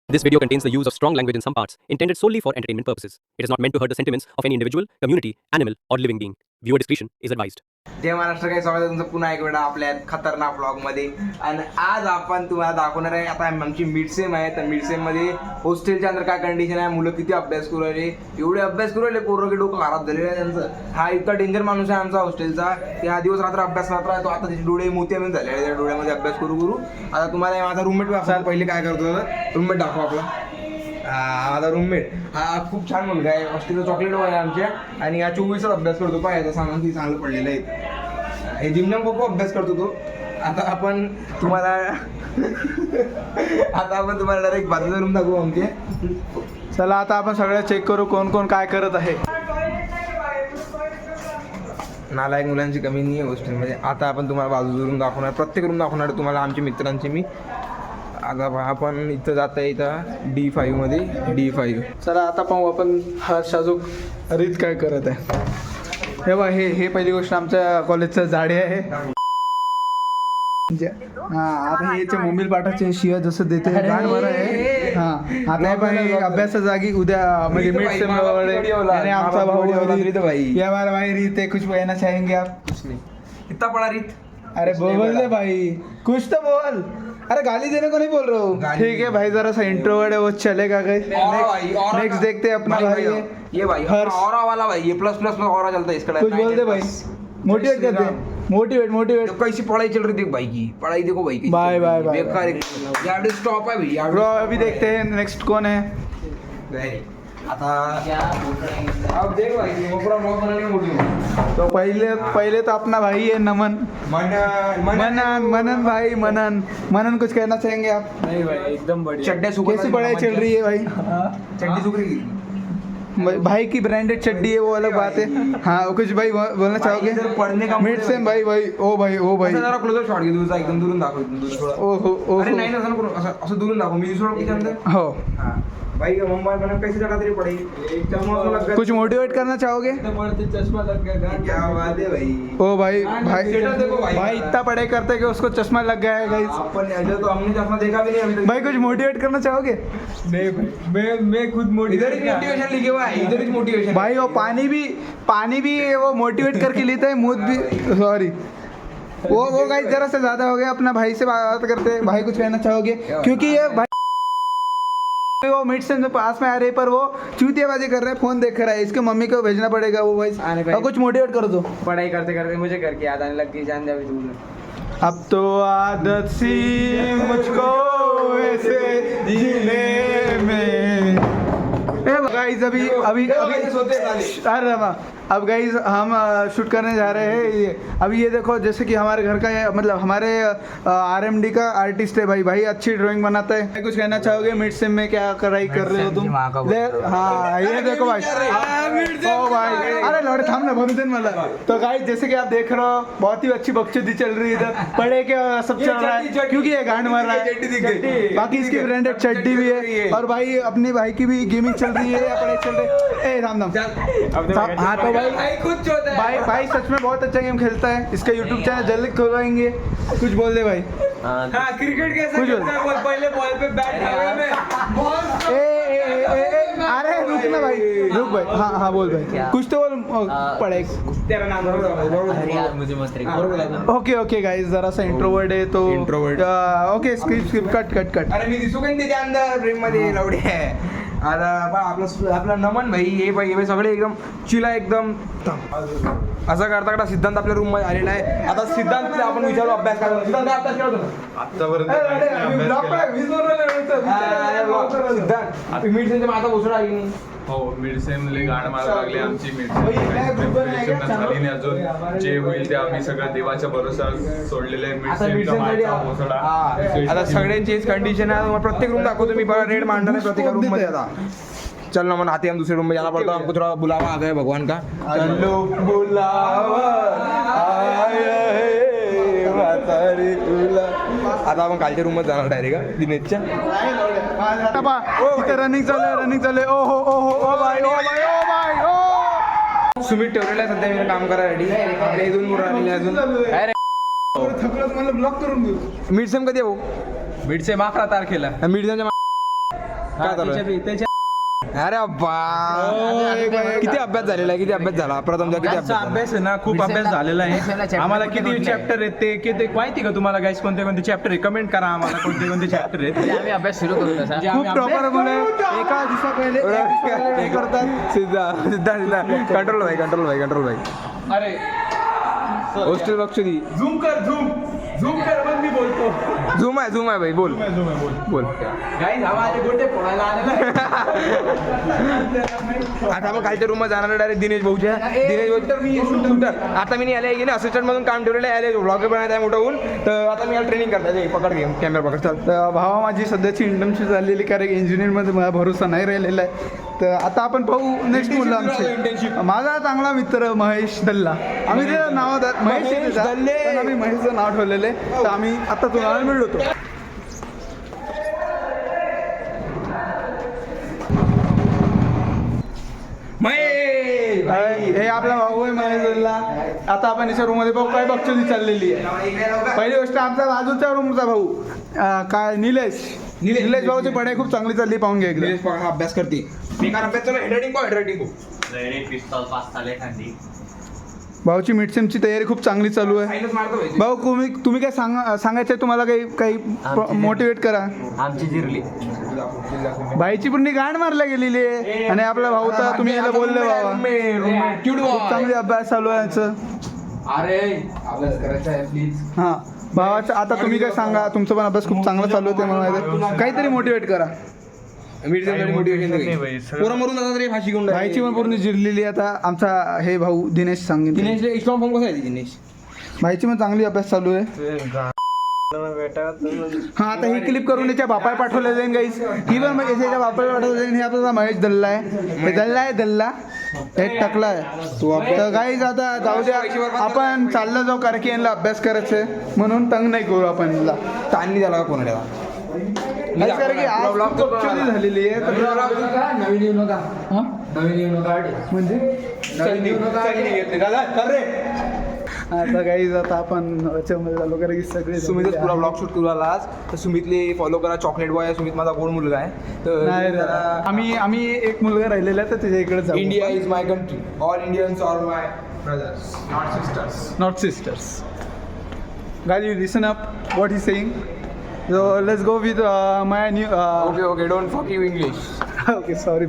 This video contains the use of strong language in some parts, intended solely for entertainment purposes. It is not meant to hurt the sentiments of any individual, community, animal, or living being. Viewer discretion is advised. जय महाराष्ट्र, काही स्वागत आहे तुमचं पुन्हा एक वेळा आपल्या खतरनाक blog मध्ये. आणि आज आपण तुम्हाला दाखवणार आहे, आता आमची मिड सेम आहे. तर मिड सेम मध्ये हॉस्टेलच्या अंदर काय कंडिशन आहे, मुलं किती अभ्यास करू राहिले, एवढे अभ्यास करू राहिले, पोरं की डोकं खराब झालेलं आहे त्यांचं. हा इतका डेंजर माणूस आहे आमचा हॉस्टेलचा, की हा दिवस रात्र अभ्यास करत राहतो. आता त्याचे डोळे मोठे झाले, त्या डोळ्यामध्ये अभ्यास करू करू. आता तुम्हाला माझा रूममेट दाखवा. पहिले काय करतो, रूममेट दाखवा आपला. माझा रूममेट हा खूप छान मुलगा आहे, हॉस्टेलचा चॉकलेट आहे आमच्या. आणि हा 24 अभ्यास करतो. पाहायचा सांगा की चांगलं पडलेलं आहे. हे जिमनाम खूप अभ्यास करतो तो. आता आपण तुम्हाला डायरेक्ट बाजूचा रूम दाखवू आमचे. चला आता आपण सगळं चेक करू कोण कोण काय करत आहे. नालायक मुलांची कमी नाही आहे हॉस्टेलमध्ये. आता आपण तुम्हाला बाजूचा रूम दाखवणार, प्रत्येक रूम दाखवणार तुम्हाला आमच्या मित्रांचे मी. आता आपण इथं जाता इथं D5 मध्ये D5. चला आता पाहू आपण हा शाजूक रीत काय करत आहे. हे बघ, हे पहिली गोष्ट आमच्या कॉलेजचं झाडे आहे. आता हे मोबाईल पाठाचे शिया जसं देते गाण बरं आहे. आता हे अभ्यासा जागी उद्या म्हणजे मिड सेम आणि आमचा भाऊ या बार भाई रीत है, कुछ कहना चाहेंगे आप? कुछ नहीं, इतना पड़ा रीत. अरे बोल दे भाई, कुछ तो बोल. अरे गाली देने को नहीं बोल रहा हूँ. ठीक है भाई, जरा सा इंट्रोवर्ट है वो चलेगा. नेक्स्ट देखते हैं अपना भाई है ये भाई ऑरा वाला भाई, ये प्लस प्लस में ऑरा चलता है इसका. कुछ बोल दे भाई, मोटिवेट कर दे. मोटिवेट कैसी पढ़ाई चल रही थी भाई की, पढ़ाई देखो भाई की. Bye bye bye. बेकार स्टॉप है भाई. ब्रो अभी देखते हैं नेक्स्ट कौन है. आता अब देख भाई, वो पूरा ब्लॉग बनाने में मोटी. तो पहले तो अपना भाई है नमन. मनन भाई, मनन कुछ कहना चाहेंगे आप? नहीं भाई, एकदम बढ़िया. चड्डे सूख कैसी पढ़ाई चल रही है भाई? चड्डी सूख रही. भाई की ब्रांडेड चड्डी है वो अलग बात है. हाँ कुछ भाई बोलना चाहोगे? पढ़ने का मिड सेम भाई. ओ भाई जरा क्लोजर शॉट घे तुझा, एकदम दुरून दाखव. ओहो. अरे नाही ना, असं दुरून दाखव. मी दुसरं किती अंदर. हो भाई मुंबई में कैसे जगह तेरी पड़ी. कुछ मोटिवेट करना चाहोगे? चश्मा लग गया. क्या बात है भाई. ओ भाई देखो भाई इतना पढ़ाई करते कि उसको चश्मा लग गया है गाइस. अपन ऐसे तो हमने चश्मा देखा भी नहीं अभी तक. भाई कुछ मोटिवेट करना चाहोगे? नहीं भाई, मैं खुद इधर ही मोटिवेशन लिखे हुआ है, इधर ही मोटिवेशन. भाई वो पानी भी वो मोटिवेट करके लेता है. मूड भी सॉरी वो गाइस जरा से ज्यादा हो गया. अपना भाई से बात करते हैं. भाई कुछ कहना चाहोगे? क्योंकि ये भाई वो मिड सेम से पास में आ रहे पर वो चूतियाबाजी कर रहे हैं, फोन देख रहा है. इसके मम्मी को भेजना पड़ेगा वो भाई. और कुछ मोटिवेट कर दो. पढ़ाई करते करते मुझे करके याद आने लग गई, जान दे अभी दूर. अब तो आदत सी मुझको ऐसे जीने में. गाइस अभी अरे अब गाइस हम शूट करने जा रहे हैं. अभी ये देखो, जैसे कि हमारे घर का मतलब हमारे RMD का आर्टिस्ट है भाई अच्छी ड्राइंग बनाता है. कुछ कहना चाहोगे? मिड सेम में क्या कराई कर रहे हो तुम? हाँ ये देखो भाई. ओ भाई अरे लौड़े थाम ना, भर देन मला. तो गाइस जैसे कि आप देख रहे हो, बहुत ही अच्छी बकचोदी चल रही है इधर. पढ़े के सब चल रहा है क्योंकि ये गांड मार रहा है. बाकी इसकी ब्रांडेड चड्डी भी है. और भाई अपनी भाई की भी गेमिंग चल रही है या पढ़ाई चल रही है. ए राम हाँ तो भाई सच में बहुत अच्छा गेम खेलता है. इसका YouTube चैनल जल्दी खुलवाएंगे. कुछ बोल दे भाई. हाँ, क्रिकेट कैसे खेलता है बोल. पहले बॉल पे बैट हवा में. अरे रुक ना भाई, रुक भाई. हाँ बोल भाई, कुछ तो बोल. पढ़े तेरा नाम मुझे मत. ओके गाइस, जरा सा इंट्रोवर्ट है तो ओके स्किप कट. अरे मी दिसू काही त्याच्या अंदर फ्रेम मध्ये लावडे आहे. आता आपला नमन भाई हे भाई सगळे एकदम चिला एकदम. असं करता सिद्धांत आपल्या रूम मध्ये आलेला आहे. आता सिद्धांत आपण विचारू अभ्यास करायला. सिद्धांत अभ्यास करत सिद्धांत मिड सेमच्या माझा घोषणा आली नाही. हो, मिड सेमले गाण मारा लागले आमची. मिड सेम झाली नाही अजून. जे होईल ते आम्ही सगळं देवाच्या भरोशावर सोडलेले आहे. मिड सेमचा आता सगळ्यांचीच कंडिशन आहे. प्रत्येक रूम दाखवतो मी. रेड मांडर आहे प्रत्येक रूम मध्ये. आता चल ना मन, आते हम दूसरे रूम में जाना पड़ता है. हमको थोड़ा बुलावा आ गया भगवान का. चलो बुलावा आया है म्हातारी तुला. आता आपण कालच्या रूम मध्ये जाणार डायरेक्ट दिनेशच्या. रनिंग चालू आहे. ओ भाई. सुमित ठेवलेला आहे सध्या मी काम करायसाठी. आपल्या इथून मुलं आलेले अजून. थकलं मला ब्लॉक करून देऊ. मिड सेम कधी आहे भाऊ? मिड सेम 11 तारखेला. मिड सेमच्या काय चालू आहे? अरे बा किती अभ्यास झालेला आहे? किती अभ्यास झाला प्रथमचा? किती अभ्यास झाला? अभ्यास आहे ना, खूप अभ्यास झालेला आहे. आम्हाला किती चॅप्टर आहेत ते किती माहिती का तुम्हाला गाईस? कोणते कोणते चॅप्टर आहे? कमेंट करा आम्हाला कोणते कोणते चॅप्टर आहेत. आम्ही अभ्यास सुरू करू तसा. खूप प्रॉपर मुलं एका दिवसा पहिले हे करतात. सिद्धा सिद्धा सिद्धा कंट्रोल भाई. अरे हॉस्टेल बक्षी झूम कर मग मी बोलतो. झूम आहे भाई, बोल बोल. गाईस आम्हाला गोटे फोडायला आलेला आहे. आता आपण खालच्या रूम मध्ये जाणार डायरेक्ट दिनेश भाऊच्या. शूटर आता मी यायला की नाही असिस्टंट मधून काम ठेवलेलं आहे, ब्लॉगर बनायचं आहे मोठं होऊन. तर आता मी याला ट्रेनिंग करता पकड घे कॅमेरा पकड. चल तर भावा माझी सध्याची इंटर्नशिप झालेली, कारण इंजिनिअरमध्ये मला भरोसा नाही राहिलेला आहे. तर आता आपण पाहू नेक्स्ट मुलं आमचे. माझा चांगला मित्र महेश दल्ला, आम्ही त्याचं नाव महेश दल्ले, आम्ही महेशचं नाव ठेवलेलं आहे. तर आम्ही आता तुम्हाला मिळलो होतो. हे आपला भाऊ आहे महेश दल्ला. आता आपण याच्या रूम मध्ये पाहू काय बक्षी चाललेली आहे. पहिली गोष्ट आमचा बाजूच्या रूमचा भाऊ काय निलेश भाऊची पढाई खूप चांगली चालली, पाहून घ्या एकदा. दिनेश हा अभ्यास करते. मी काय अभ्यास चालू हेडरायटिंग भाऊची मिडसेमची तयारी खूप चांगली चालू आहे. सायन्स मारतो भाई. भाऊ तुम्ही काय सांगायचं आहे तुम्हाला? काही मोटिवेट करा. आमची जिरली. बाईची पूर्ण गाण मारल्या गेलेली आहे आणि आपला भाऊ तर तुम्ही याला बोलले बाबा खूप चांगली अभ्यास चालू आहे याचं. अरे अभ्यास करायचा आहे प्लीज. हां भावाचं आता तुम्ही काय सांगा? तुमचा पण अभ्यास खूप चांगला चालू आहे ते मला माहिती आहे. काहीतरी मोटिवेट करा. पोरं मरून जातात तरी फाशी घेऊन बाईची पण पूर्ण जिरलेली आहे. आता आमचा हे भाऊ दिनेश सांगेन. दिनेश स्ट्रॉंग फॉर्म कसा आहे दिनेश? बाईची पण चांगली अभ्यास चालू आहे. हा आता ही क्लिप करून याच्या बापाला पाठवलं जाईल गाईस. ही पण याच्या बापाला पाठवलं जाईल. हे आपला महेश दल्ला आहे. दल्ला एक टकला आहे. तर गाईस आता जाऊ द्या, आपण चाललं जाऊ कारण की यांना अभ्यास करायचा आहे म्हणून तंग नाही करू आपण याला. ताणली झाला का कोणाला? कारण की आज बक्षी झालेली आहे. नवीन येऊ नका. नवीन येऊ नका. आता गाईज आता आपण याच्यामध्ये झालो कारण की सगळे सुमितच पुरा ब्लॉग शूट करू आला आज. तर सुमितले फॉलो करा. चॉकलेट बॉय आहे सुमित, माझा गोड मुलगा आहे. तर आम्ही एक मुलगा राहिलेला आहे तर त्याच्या इकडे जाऊ. India is my country. All Indians are my brothers not sisters. Guys, you listen up what he's saying. So let's go with my new. Okay don't फक यू इंग्लिश. Okay, sorry.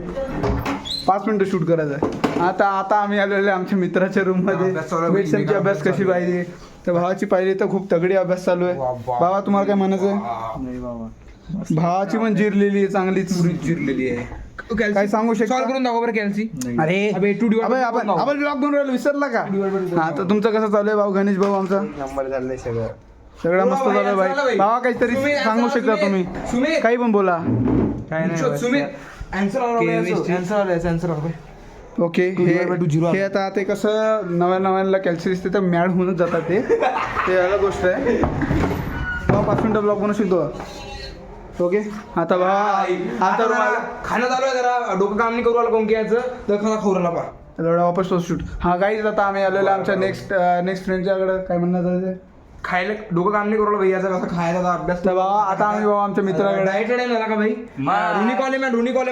5 मिनिटं शूट करायचं आहे. आता आम्ही आलेलो आमच्या मित्राच्या room मध्ये. मिडसेमची अभ्यास कशी पाहिजे तर भावाची पाहिजे तर खूप तगडी अभ्यास चालू आहे. भावा तुम्हाला काय म्हणायचं आहे? भावाची पण जिरलेली आहे, चांगलीच जिरलेली आहे. काय सांगू शकता? सॉल्व करून दाखव बरं कॅल्सी. अरे आपण ब्लॉग बनवून राहिलो, विसरला का? हा तर तुमचं कसं चालू आहे भाऊ? गणेश भाऊ आमचा नंबर झालंय सगळं मस्त चालू आहे भाई. भावा काहीतरी सांगू शकता तुम्ही? काही पण बोला. काय नाही आन्सर ओके हे आता ते कसं नव्याला कॅल्सी दिसते तर मॅड होऊनच जातात ते अलग गोष्ट आहे. 5 मिनिटं ब्लॉग बनवू शकतो. ओके आता आता खाणं चालू आहे जरा डोकं काम नाही करू आला कोण याचं तर खाना खाऊ राहिला पा वापस तो शूट. हा गाईज आता आम्ही आलेलो आमच्या नेक्स्ट फ्रेंडच्याकडे. काय म्हणणं चालतं? खायला डोकं काम नाही करू राहिला भैयाचा कसं खायचा अभ्यास. तर बाबा आता आम्ही बाबा आमच्या मित्राकडे डायटेड आहे का भाई? रुनी कॉलेज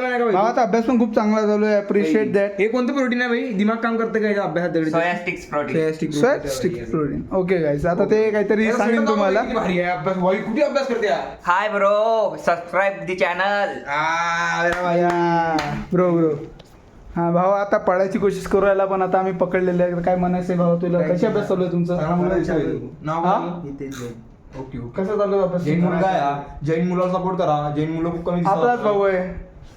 आहे का भाई? भावा अभ्यास पण खूप चांगला चालू आहे. Appreciate that. हे कोणतं प्रोटीन आहे भाई? दिमाग काम करतं का याच्या अभ्यासात? सोयास्टिक्स प्रोटीन. ओके गाईज आता ते काहीतरी सांगेन तुम्हाला. भारी आहे अभ्यास. भाई कुठे अभ्यास करते? हाय ब्रो, सबस्क्राईब दी चॅनल. ब्रो हा भाऊ आता पडायची कोशिश करू राहिला पण आता आम्ही पकडलेले आहे. काय म्हणायचंय भाऊ तुला? कशी अभ्यास चालू आहे तुमचं? कसं चालू आहे अभ्यास? जैन मुलगा आहे. जैन मुलाला सपोर्ट करा. जैन मुलं खूप कमी आपलाच भाऊ आहे.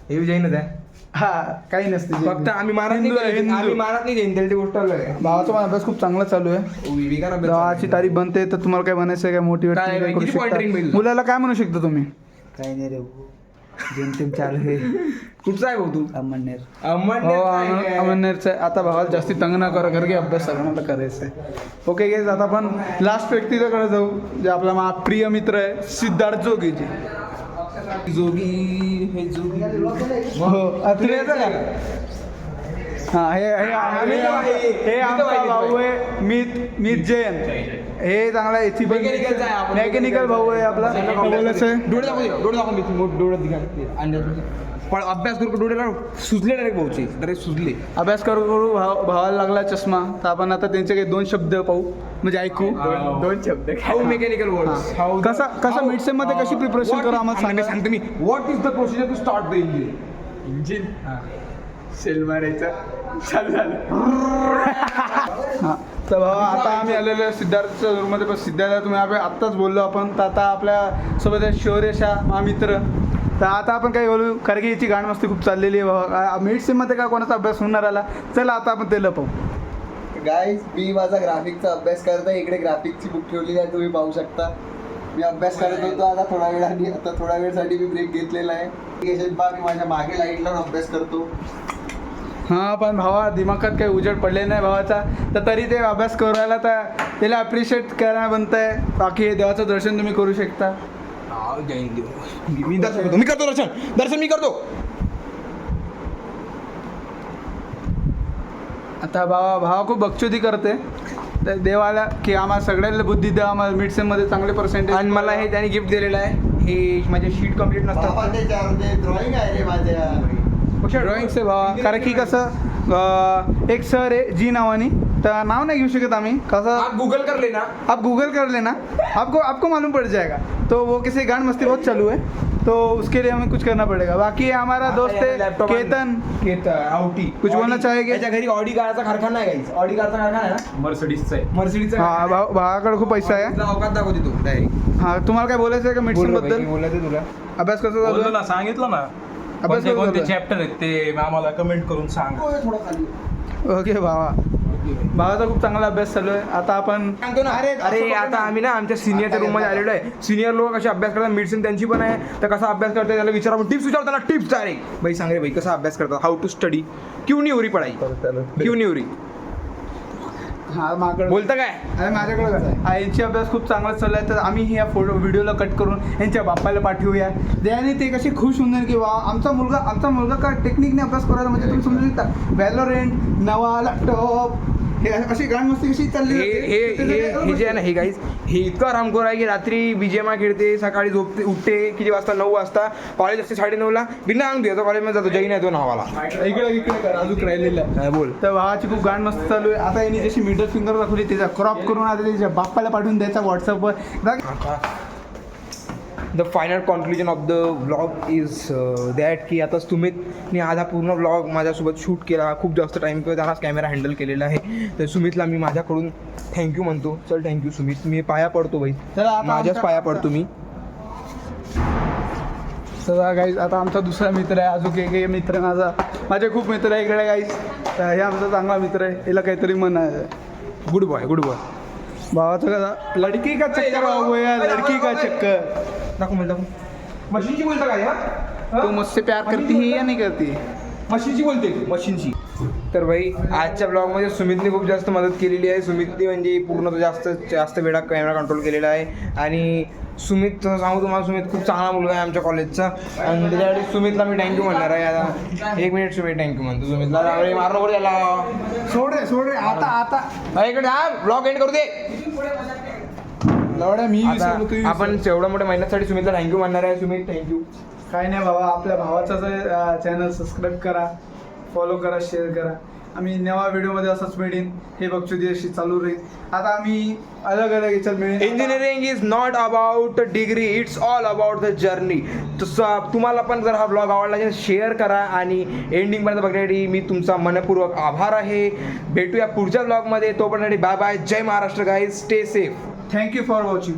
हे जैनच आहे. हा काही नसते. फक्त आम्ही मारत नाही जैन त्याची गोष्ट आहे. भावाचा पण अभ्यास खूप चांगला चालू आहे. भावाची तारीख बनते तर तुम्हाला काय म्हणायचं काय? मोटिवेट करू शकता मुलाला? काय म्हणू शकता तुम्ही? काही नाही रे जेमतेम चालू आहे. कुठचा आहे भाऊ तू? अमरनेरचा. आता भावाला जास्ती तंग ना करा कारण की अभ्यास सगळ्यांना करायचा आहे. ओके गेज आता आपण लास्ट व्यक्तीकडे जाऊ जे आपला प्रिय मित्र आहे सिद्धार्थ जोगीजी. हा हे आमचा भाऊ आहे मित जैन. हे चांगला एसी Mechanical चा आहे आपण. मेकॅनिकल भाऊ आहे आपला बोलायचं आहे. डोळे दाखव मी डोळे दिखा पण अभ्यास करू डोळे सुचले डायरेक्ट भाऊचे डायरेक्ट सुचले. अभ्यास करू करू भावाला लागला चष्मा. तर आपण आता त्यांचे काही 2 शब्द पाहू म्हणजे ऐकू. दोन शब्द हाऊ मेकॅनिकल वर्ड्स हाऊ कसा मिडसेम मध्ये कशी प्रिपरेशन करू आम्हाला सांगा. सांगतो मी what is the procedure to start the engine. Self मारायचं चालू झालं. हां तर भावा आता आम्ही आलेलो आहे सिद्धार्थच्या रूममध्ये. पण सिद्धार्थ तुम्ही आत्ताच बोललो आपण. तर आता आपल्या सोबत आहे शौर्यशा हा मित्र. तर आता आपण काही बोलू कारण की याची गाण मस्ती खूप चाललेली आहे भावा. मिडसेममध्ये का कोणाचा अभ्यास होणार आला. चला आता आपण ते लपवू. गाईज मी माझा ग्राफिकचा अभ्यास करतो. इकडे ग्राफिकची बुक ठेवलेली आहे, तुम्ही पाहू शकता. मी अभ्यास करत होतो आता थोड्या वेळसाठी मी ब्रेक घेतलेला आहे. मी माझ्या मागे लाईट लावून अभ्यास करतो. हां पण भावा दिमागात काही उजेड पडले नाही भावाचा. तर तरी ते अभ्यास करायला तर त्याला अप्रिशिएट करायला बनत आहे. बाकी हे देवाचं दर्शन तुम्ही करू शकता. मी दर्शन करतो. मी करतो दर्शन मी करतो. आता भावा खूप बकचोदी करते. तर देवाला की आम्हाला सगळ्यांना बुद्धी द्या. आम्हाला मिडसेममध्ये चांगले पर्सेंटेज. आणि मला हे त्याने गिफ्ट दिलेलं आहे. हे माझे शीट कम्प्लीट नसतात. ड्रॉइंग आहे रे माझ्या. ड्रॉइंगचे भावा कारण की कसं एक सर आहे जी नावानी. तर नाव नाही घेऊ शकत आम्ही. कसं आप गूगल कर लेना. आप गूगल कर लेना. आपको मालूम पड़ जाएगा. तो वो किसी गान मस्ती बहुत चालू है तो उसके लिए हमें कुछ करना पड़ेगा. बाकी हमारा दोस्त है केतन आउटी कुछ बोलना चाहेंगे. त्याच्या घरी ऑडी कारचा कारखाना आहे गाईस. ऑडी कारचा कारखाना आहे ना. मर्सिडीजचा आहे. मर्सिडीजचा. हा भावाकडे खूप पैसा आहे. तुला अवकात दाखवते तू डायरेक्ट. हा तुम्हाला काय बोलायचं आहे का मिडसेम बद्दल. बोलायचं तुला. अभ्यास कसा चालू बोललो आहे. ना, सांगितलं ना अभ्यास कोणते कसा कोणते चालू आहे? चॅप्टर आहेत ते आम्हाला कमेंट करून सांग. ओके भावा. भावाचा खूप चांगला अभ्यास चालू आहे. आता आपण सांगतो ना. अरे आता आम्ही ना आमच्या सिनियरच्या रूम मध्ये आलेलो आहे. सिनियर लोक कसे अभ्यास करतात. मिडसेम त्यांची पण आहे. तर कसा अभ्यास करतात त्याला विचारा. टिप्स विचारताना टिप्स डायरेक्ट. भाई सांग रे भाई कसा अभ्यास करतात. How to study. क्यों नहीं हो रही पढ़ाई. क्यों नहीं हो रही. हा माझ्याकडे बोलता काय. अरे माझ्याकडे कसं आहे यांची अभ्यास खूप चांगला चालला आहे. तर आम्ही या व्हिडिओला कट करून यांच्या बाप्पाला पाठवूया. त्याने ते कसे खुश होऊन जाईल की वा आमचा मुलगा का टेक्निकने अभ्यास करायला. म्हणजे तुम्ही समजू शकता व्हॅलोरेंट नवा लॅपटॉप हे अशी गाण मस्ती कशी चालली हे जे आहे ना हे गाईज हे इतकं आरामखोर आहे की रात्री बीजेमा खेळते. सकाळी झोपते उठते किती वाजता 9 वाजता. कॉलेज असते 9:30ला. बिना अंग द्यायचा कॉलेजमध्ये जातो. जैन आहे तो नावाला. इकडे कर अजून राहिलेलं आहे. बोल. तर भावाची खूप गाण मस्त चालू आहे. आता यांनी जशी मिडल फिंगर दाखवली त्याचा क्रॉप करून आता त्याच्या बाप्पाला पाठवून द्यायचा व्हॉट्सअपवर. The final conclusion of the vlog is that की आता सुमितने आज हा पूर्ण व्लॉग माझ्यासोबत शूट केला. खूप जास्त टाईम किंवा त्यालाच कॅमेरा हँडल केलेला आहे. तर सुमितला मी माझ्याकडून थँक्यू म्हणतो. चल थँक्यू सुमित. मी पाया पडतो भाई. चला आता माझ्याच आमचा- पाया पडतो मी. चला गाईज आता आमचा दुसरा मित्र आहे. अजून एक मित्र माझे खूप मित्र आहे इकडे गाईज. तर हे आमचा चांगला मित्र आहे. याला काहीतरी मन आहे. Good boy good boy. भावाचं कसा लडकी का चक्कर भाऊ या लडकी का चक्कर. दाखव मला दाखव. मशीनची बोलता काय हा. तू मुझसे प्यार करती है या नहीं करती. मशीनची बोलते तू मशीनची. तर भाई आजच्या ब्लॉगमध्ये सुमितने खूप जास्त मदत केलेली आहे. सुमितने म्हणजे पूर्ण जास्त वेळा कॅमेरा कंट्रोल केलेला आहे. आणि सुमित सांगू तुम्हाला सुमित खूप चांगला मुलगा आहे आमच्या कॉलेजचा. आणि त्याच्यासाठी सुमितला मी थँक्यू म्हणणार आहे. आता 1 मिनिट सुमित थँक्यू म्हणतो सुमितला. मार नको त्याला. सोड रे आता इकडे हा ब्लॉग एंड करू दे. लवड्या मी आता विसरलो, तू आपण एवढ्या मोठ्या मेहनतसाठी सुमितला थँक्यू म्हणणार आहे. सुमित थँक्यू. काय नाही बाबा. आपल्या भावाचा चॅनल सबस्क्राईब करा, फॉलो करा, शेअर करा. आम्ही नवा व्हिडिओमध्ये असंच मिळेन. हे बघचोदी अशी चालू राहील. आता आम्ही अलग याच्यात मिळेल. Engineering is not about degree. It's all about the journey. तसं तुम्हाला पण जर हा ब्लॉग आवडला तर शेअर करा. आणि एंडिंगपर्यंत बघण्यासाठी मी तुमचा मनपूर्वक आभार आहे. भेटूया पुढच्या ब्लॉगमध्ये. तोपर्यंत बाय बाय. जय Maharashtra guys. Stay safe. Thank you for watching.